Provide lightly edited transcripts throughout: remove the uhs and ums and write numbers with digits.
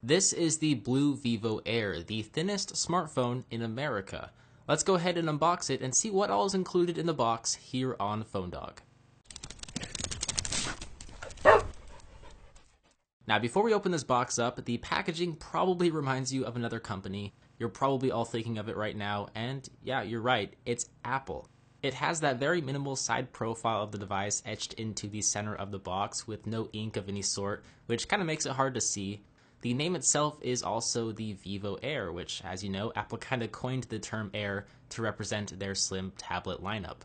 This is the BLU Vivo Air, the thinnest smartphone in America. Let's go ahead and unbox it and see what all is included in the box here on PhoneDog. Now, before we open this box up, the packaging probably reminds you of another company. You're probably all thinking of it right now, and yeah, you're right, it's Apple. It has that very minimal side profile of the device etched into the center of the box with no ink of any sort, which kind of makes it hard to see. The name itself is also the Vivo Air, which, as you know, Apple kind of coined the term Air to represent their slim tablet lineup.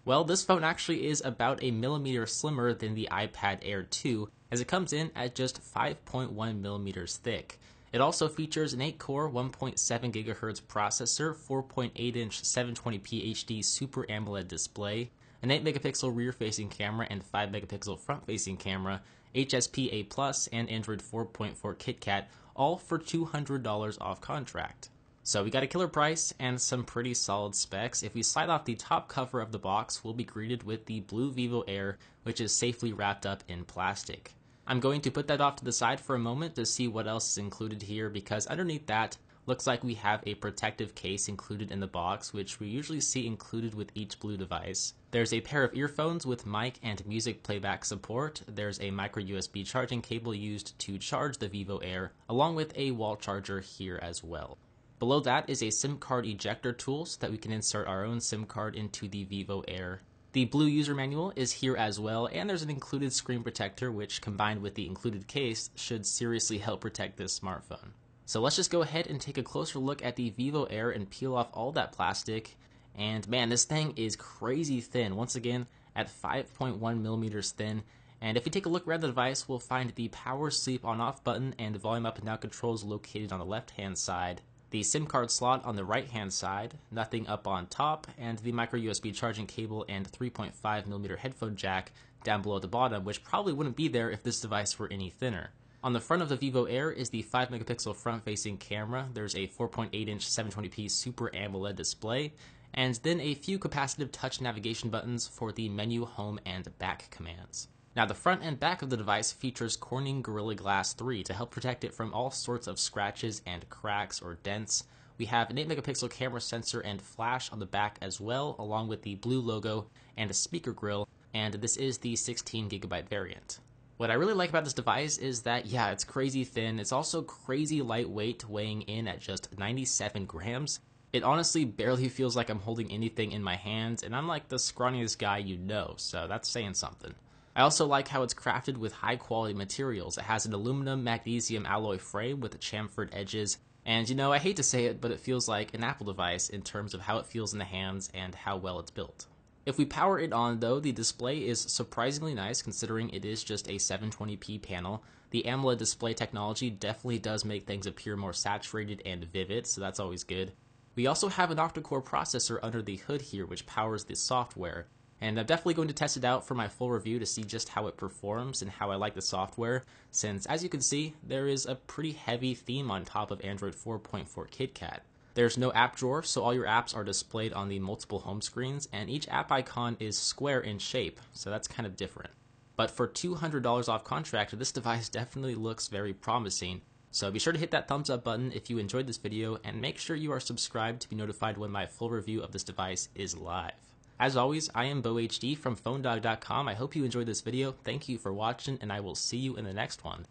Well, this phone actually is about a millimeter slimmer than the iPad Air 2, as it comes in at just 5.1 millimeters thick. It also features an 8-core, 1.7 GHz processor, 4.8-inch 720p HD Super AMOLED display, an 8-megapixel rear-facing camera and 5-megapixel front-facing camera, HSP A+, and Android 4.4 KitKat, all for $200 off contract. So we got a killer price and some pretty solid specs. If we slide off the top cover of the box, we'll be greeted with the BLU Vivo Air, which is safely wrapped up in plastic. I'm going to put that off to the side for a moment to see what else is included here, because underneath that, looks like we have a protective case included in the box, which we usually see included with each BLU device. There's a pair of earphones with mic and music playback support. There's a micro USB charging cable used to charge the Vivo Air, along with a wall charger here as well. Below that is a SIM card ejector tool so that we can insert our own SIM card into the Vivo Air. The BLU user manual is here as well, and there's an included screen protector, which combined with the included case should seriously help protect this smartphone. So let's just go ahead and take a closer look at the Vivo Air and peel off all that plastic. And man, this thing is crazy thin, once again at 5.1 millimeters thin. And if we take a look around the device, we'll find the power sleep on off button and the volume up and down controls located on the left hand side. The SIM card slot on the right hand side, nothing up on top, and the micro USB charging cable and 3.5mm headphone jack down below at the bottom, which probably wouldn't be there if this device were any thinner. On the front of the Vivo Air is the 5-megapixel front-facing camera. There's a 4.8-inch 720p Super AMOLED display, and then a few capacitive touch navigation buttons for the menu, home, and back commands. Now, the front and back of the device features Corning Gorilla Glass 3 to help protect it from all sorts of scratches and cracks or dents. We have an 8-megapixel camera sensor and flash on the back as well, along with the BLU logo and a speaker grill, and this is the 16GB variant. What I really like about this device is that, yeah, it's crazy thin. It's also crazy lightweight, weighing in at just 97 grams. It honestly barely feels like I'm holding anything in my hands, and I'm like the scrawniest guy you know, so that's saying something. I also like how it's crafted with high quality materials. It has an aluminum magnesium alloy frame with chamfered edges, and you know, I hate to say it, but it feels like an Apple device in terms of how it feels in the hands and how well it's built. If we power it on though, the display is surprisingly nice considering it is just a 720p panel. The AMOLED display technology definitely does make things appear more saturated and vivid, so that's always good. We also have an octa-core processor under the hood here which powers the software. And I'm definitely going to test it out for my full review to see just how it performs and how I like the software, since as you can see, there is a pretty heavy theme on top of Android 4.4 KitKat. There's no app drawer, so all your apps are displayed on the multiple home screens, and each app icon is square in shape, so that's kind of different. But for $200 off contract, this device definitely looks very promising. So be sure to hit that thumbs up button if you enjoyed this video, and make sure you are subscribed to be notified when my full review of this device is live. As always, I am BoHD from PhoneDog.com. I hope you enjoyed this video. Thank you for watching, and I will see you in the next one.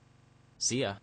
See ya.